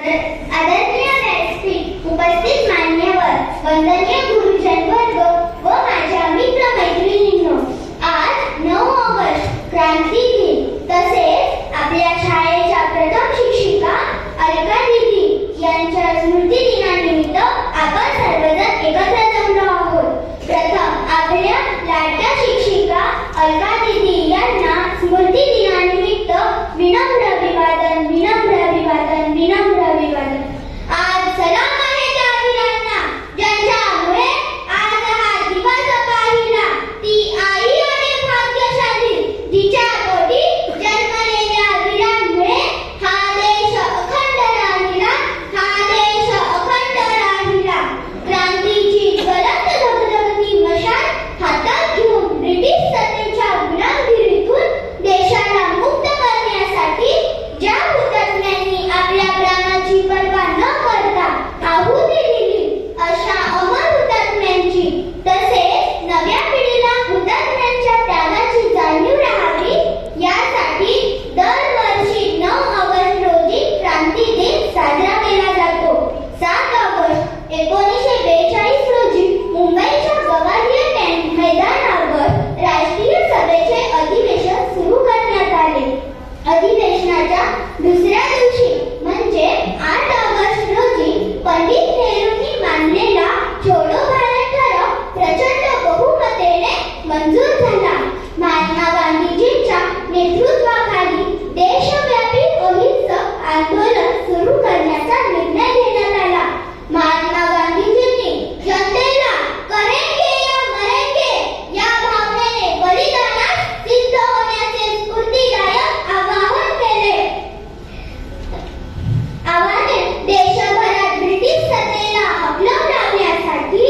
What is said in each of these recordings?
आदरणीय व्यासपीठ, उपस्थित मान्यवर, वंदनीय गुरुजन वर्ग व माझ्या मित्र मैत्रिणींनो, आज 9 ऑगस्ट क्रांती दिन तसेच आपल्या शाळेच्या प्रथम शिक्षिका अलका दीदी यांच्या स्मृती दिनानिमित्त आपण सर्वजण एकत्र जमलो आहोत. प्रथम आपल्या लाडक्या शिक्षिका अलका दीदी यांना स्मृती दिनानिमित्त विनम्र अभिवादन, विनम्र अभिवादन, विनम्र अभिवादन. आज सलाम आहे त्या वीरांना ज्यांच्यामुळे आज हा दिवस पाहिला. ती आई आणि भाग्यशाली जिच्या पोटी जन्मलेल्या वीरांमुळे हा देश अखंड राहिला, हा देश अखंड राहिला. क्रांतीची ज्वलंत धगधगती मशाल हातात घेऊन ब्रिटिश सत्तेच्या गुलामगिरीतून देशाला मुक्त करण्यासाठी ज्या हुतात्म्यांनी आपल्या प्राणाची पर्वा न करता आहुती दिली, अशा अमर हुतात्म्यांची तसेच नव्या पिढीला हुतात्म्यांच्या त्यागाची जाणीव राहावी यासाठी दरवर्षी 9 ऑगस्ट रोजी क्रांती दिन साजरा केला जातो. 7 ऑगस्ट 1942 रोजी मुंबईच्या गवालियर मैदानावर राष्ट्रीय सभेचे अधिवेशन सुरू करण्यात आले. अधिवेशनाच्या दुसऱ्या दिवशी म्हणजे 8 ऑगस्ट रोजी पंडित नेहरूंनी मांडलेला छोडो भारत ठराव प्रचंड बहुमताने मंजूर झाला. महात्मा गांधीजींच्या नेतृत्वाखाली देशव्यापी अहिंसक आंदोलन सुरू करण्याचा निर्णय घेण्यात आला. महात्मा गांधीजींनी जनतेला करेंगे या मरेंगे या भावनेने बलिदानास सिद्ध होण्याचे स्फूर्तिदायक आवाहन केले. देशभरात ब्रिटिश सत्तेला हकलून लावण्यासाठी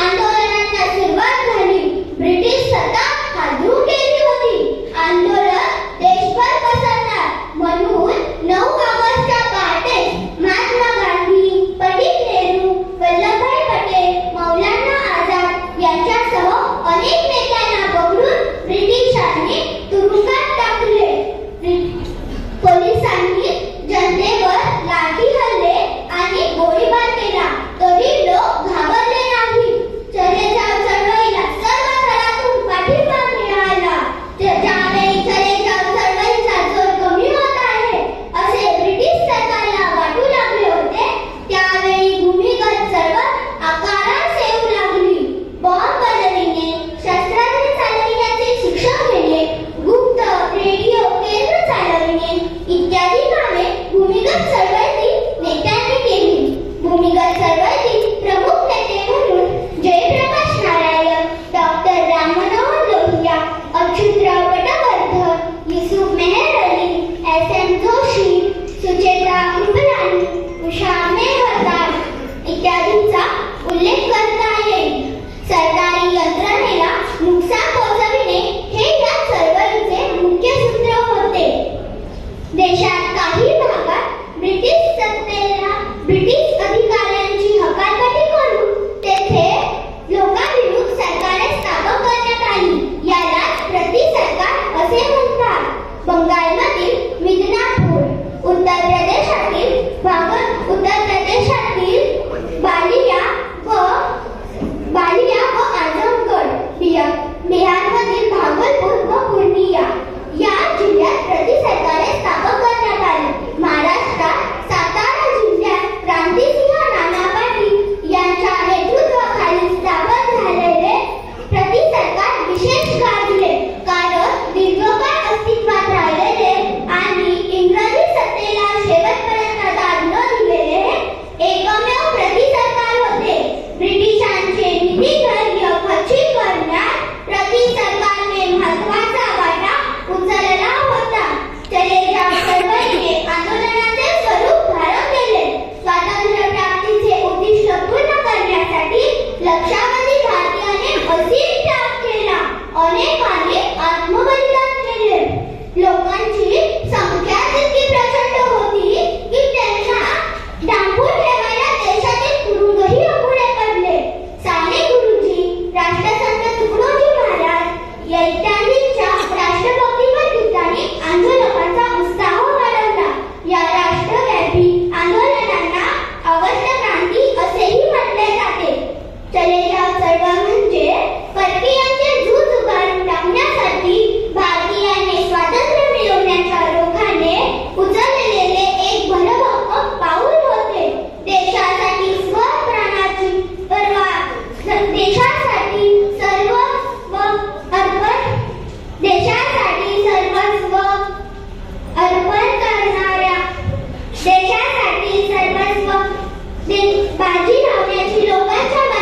आंदोलनांना सुरुवात झाली. ब्रिटिश सत्ता हादरू गेली होती. आंदोलन देशभर पसरणार म्हणून 9 ऑगस्टच्या पहाटे महात्मा गांधी, पंडित नेहरू, वल्लभभाई पटेल, मौलाना आझाद यांच्यासह अनेक नेत्यांना पकडून ब्रिटिशांनी तुरुंगात टाकले. पोलिसांनी जनतेवर लाठी हल्ले आणि गोळीबार केला तरी लोक घाबरले नाही. चले जाव चळवळीला सर्व थरातून पाठिंबा मिळाला. ज्यावेळी चले जाव चळवळीचा जोर कमी होत आहे असे ब्रिटिश सरकारला वाटू लागले होते, त्यावेळी भूमिगत चळवळ आकारास येऊ लागली. बॉम्ब बनविणे, शस्त्रास्त्रे चालविण्याचे शिक्षण घेणे, गुप्त रेडिओ केंद्र चालविणे इत्यादी कामे भूमिगत चळवळीतील नेत्यांनी केली. भूमिगत चळवळीतील प्रमुख नेते म्हणून जयप्रकाश नारायण, डॉक्टर राममनोहर लोहिया, अच्युतराव पटवर्धन, युसुफ मेहर अली, S.M. जोशी, सुचेता कृपलानी, उषा मेहरदार इत्यादींचा उल्लेख करता येईल. सरकारी यंत्रणेला नुकसान पोहोचविणे हे या चळवळीचे मुख्य सूत्र होते. देशात काही भागात ब्रिटिश अधिकाऱ्यांची हकालपट्टी करून तेथे लोकांविरुद्ध सरकारे स्थापन करण्यात आली. यालाच प्रतिसरकार असे म्हणतात. बंगालमधील मिदनापूर, उत्तर प्रदेशातील बालिया व आजमगड, बिहारमधील भागलपूर व पूर्णिया या जिल्ह्यात प्रतिसरकारे स्थापन करण्यात आली. महाराष्ट्रात सातारा जिल्ह्यात क्रांती बाजी लावण्याची लोकांच्या